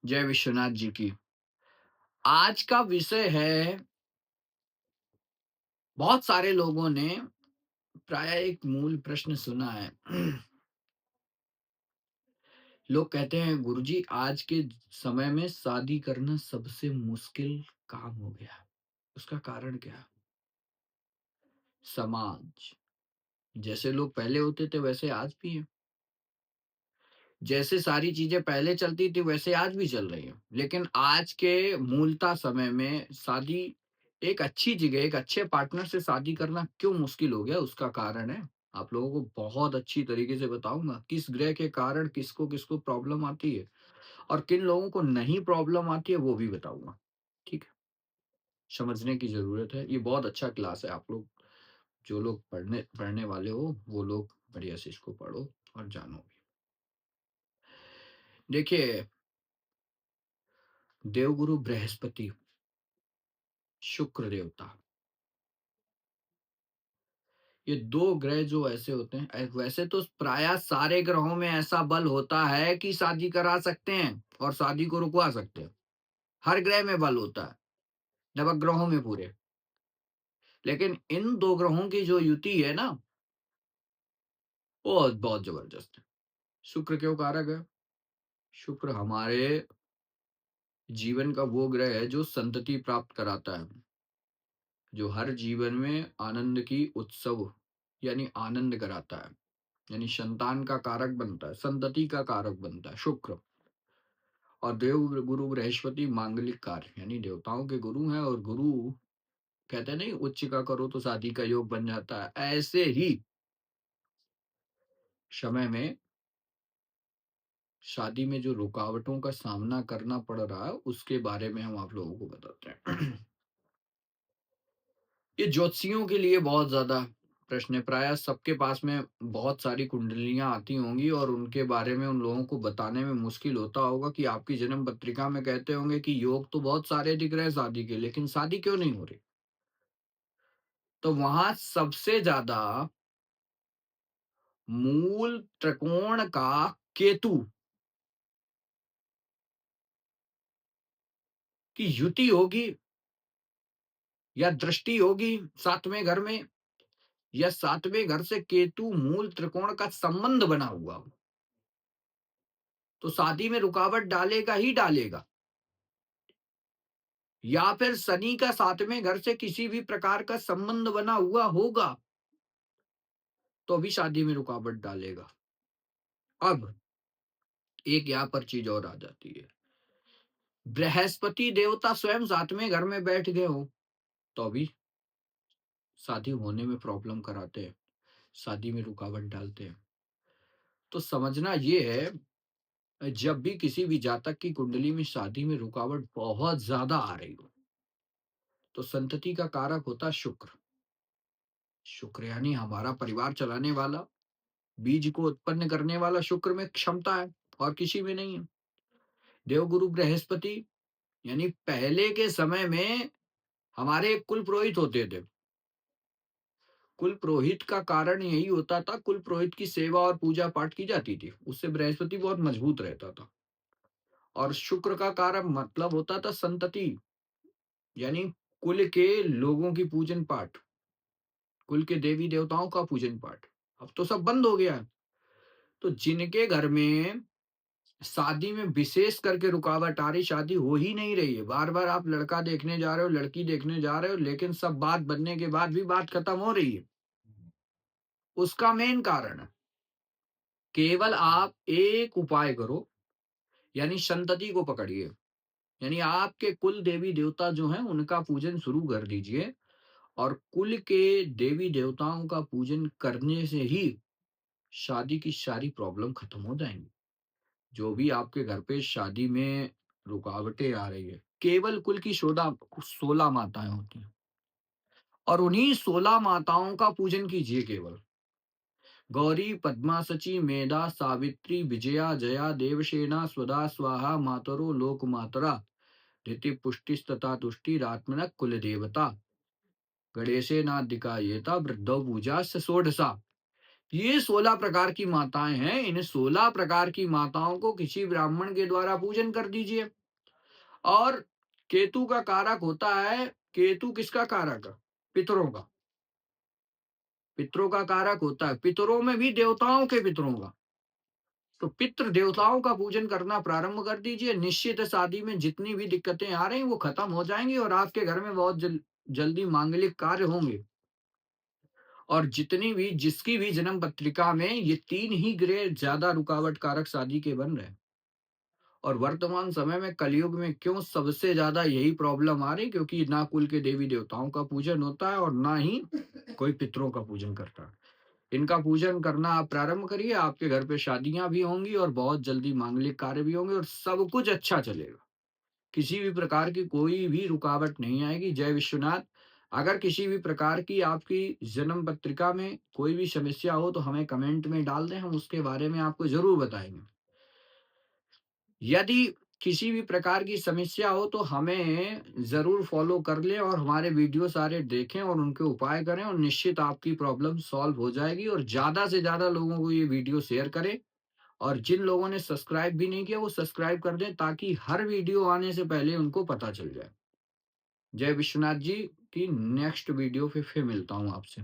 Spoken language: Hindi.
जय विश्वनाथ जी की। आज का विषय है, बहुत सारे लोगों ने प्रायः एक मूल प्रश्न सुना है। लोग कहते हैं गुरुजी आज के समय में शादी करना सबसे मुश्किल काम हो गया है। उसका कारण क्या है? समाज। जैसे लोग पहले होते थे वैसे आज भी हैं। जैसे सारी चीज़ें पहले चलती थी वैसे आज भी चल रही हैं। लेकिन आज के मूलतः समय में शादी एक अच्छी जगह, एक अच्छे पार्टनर से शादी करना क्यों मुश्किल हो गया उसका कारण है, आप लोगों को बहुत अच्छी तरीके से बताऊँगा। किस ग्रह के कारण किसको-किसको प्रॉब्लम आती है और किन लोगों को नहीं प्रॉब्लम आती है वो भी बताऊँगा। ठीक है? समझने की ज़रूरत है। ये बहुत अच्छा क्लास है। आप लोग जो लोग पढ़ने पढ़ने वाले हो वो लोग बढ़िया से इसको पढ़ो और जानो भी। देखिए, देवगुरु बृहस्पति, शुक्र देवता, ये 2 ग्रह जो ऐसे होते हैं वैसे तो प्रायः सारे ग्रहों में ऐसा बल होता है कि शादी करा सकते हैं और शादी को रुकवा सकते हैं। हर ग्रह में बल होता है, नवग्रहों में पूरे। लेकिन इन 2 ग्रहों की जो युति है ना, वो बहुत ज़बरदस्त है। शुक्र क्यों कारक है? शुक्र हमारे जीवन का वो ग्रह है जो संतति प्राप्त कराता है, जो हर जीवन में आनंद की उत्सव यानी आनंद कराता है। यानी संतान का कारक बनता है, संतति का कारक बनता है शुक्र। और देव गुरु बृहस्पति मांगलिक कार्य यानी देवताओं के गुरु हैं और गुरु कहते हैं नहीं, उच्च का करो तो शादी का योग बन जाता है। ऐसे ही समय में शादी में जो रुकावटों का सामना करना पड़ रहा है उसके बारे में हम आप लोगों को बताते हैं। ये ज्योतिषियों के लिए बहुत ज़्यादा प्रश्न है। प्रायः सबके पास में बहुत सारी कुंडलियाँ आती होंगी और उनके बारे में उन लोगों को बताने में मुश्किल होता होगा कि आपकी जन्म पत्रिका में कहते होंगे कि योग तो बहुत सारे दिख रहे हैं शादी के, लेकिन शादी क्यों नहीं हो रही? तो वहाँ सबसे ज़्यादा मूल त्रिकोण का केतु की युति होगी या दृष्टि होगी 7वें घर में, या 7वें घर से केतु मूल त्रिकोण का संबंध बना हुआ हो, तो शादी में रुकावट डालेगा ही डालेगा। या फिर शनि का 7वें घर से किसी भी प्रकार का संबंध बना हुआ होगा, तो भी शादी में रुकावट डालेगा। अब एक यहाँ पर चीज़ और आ जाती है। बृहस्पति देवता स्वयं 7वें घर में बैठ गए हों, तो भी शादी होने में प्रॉब्लम कराते हैं, शादी में रुकावट डालते हैं। तो समझना ये है, जब भी किसी भी जातक की कुंडली में शादी में रुकावट बहुत ज़्यादा आ रही हो, तो संतति का कारक होता है शुक्र। शुक्र यानी हमारा परिवार चलाने वाला, बीज को उत्पन्न करने वाला शुक्र में क्षमता है और किसी में नहीं है। देवगुरु बृहस्पति यानी पहले के समय में हमारे कुल पुरोहित होते थे। कुल पुरोहित का कारण यही होता था, कुल पुरोहित की सेवा और पूजा पाठ की जाती थी। उससे बृहस्पति बहुत मजबूत रहता था। और शुक्र का कारक मतलब होता था संतति, यानी कुल के लोगों की पूजन पाठ, कुल के देवी देवताओं का पूजन पाठ। अब तो सब बंद हो गया है। तो जिनके घर में शादी में विशेष करके रुकावट आ रही, शादी हो ही नहीं रही है। बार-बार आप लड़का देखने जा रहे हो, लड़की देखने जा रहे हो, लेकिन सब बात बनने के बाद भी बात खत्म हो रही है। उसका मेन कारण है, केवल आप एक उपाय करो, यानी संतति को पकड़िए। यानी आपके कुल देवी-देवता जो हैं, उनका पूजन शुरू कर दीजिए और कुल के देवी-देवताओं का पूजन करने से ही शादी की सारी प्रॉब्लम खत्म हो जाएँगी। जो भी आपके घर पे शादी में रुकावटें आ रही है, केवल कुल की 16 माताएँ होती हैं और उन्हीं 16 माताओं का पूजन कीजिए केवल। गौरी, पद्मा, सची, मेधा, सावित्री, विजया, जया, देवसेना, स्वधा, स्वाहा, मातरो, लोकमातरा, धृति, पुष्टिस्तथा तुष्टिरात्मनः कुलदेवता, गणेशेनाधिकायेता वृद्धौ पूजा षोडशा। ये 16 प्रकार की माताएँ हैं, इन 16 प्रकार की माताओं को किसी ब्राह्मण के द्वारा पूजन कर दीजिए। और केतु का कारक होता है, केतु किसका कारक है? पितरों का। पितरों का कारक होता है, पितरों में भी देवताओं के पितरों का। तो पितृ देवताओं का पूजन करना प्रारंभ कर दीजिए, निश्चित है शादी में जितनी भी दिक्कतें आ रही हैं वो खत्म हो जाएँगी और आपके घर में बहुत जल्दी मांगलिक कार्य होंगे। और जितनी भी जिसकी भी जन्म पत्रिका में ये 3 ही ग्रह ज़्यादा रुकावट कारक शादी के बन रहे हैं। और वर्तमान समय में कलयुग में क्यों सबसे ज़्यादा यही प्रॉब्लम आ रही, क्योंकि ना कुल के देवी-देवताओं का पूजन होता है और ना ही कोई पितरों का पूजन करता है। इनका पूजन करना आप प्रारंभ करिए, आपके घर पे शादियाँ भी होंगी और बहुत जल्दी मांगलिक कार्य भी होंगे और सब कुछ अच्छा चलेगा। किसी भी प्रकार की कोई भी रुकावट नहीं आएगी। जय विश्वनाथ। अगर किसी भी प्रकार की आपकी जन्म पत्रिका में कोई भी समस्या हो तो हमें कमेंट में डाल दें, हम उसके बारे में आपको ज़रूर बताएँगे। यदि किसी भी प्रकार की समस्या हो तो हमें ज़रूर फ़ॉलो कर लें और हमारे वीडियो सारे देखें और उनके उपाय करें और निश्चित आपकी प्रॉब्लम सॉल्व हो जाएगी और ज़्यादा से ज़्यादा लोगों को ये वीडियो शेयर करें और जिन लोगों ने सब्सक्राइब भी नहीं किया वो सब्सक्राइब कर दें ताकि हर वीडियो आने से पहले उनको पता चल जाए। जय विश्वनाथ जी की नेक्स्ट वीडियो पे फिर मिलता हूँ आपसे।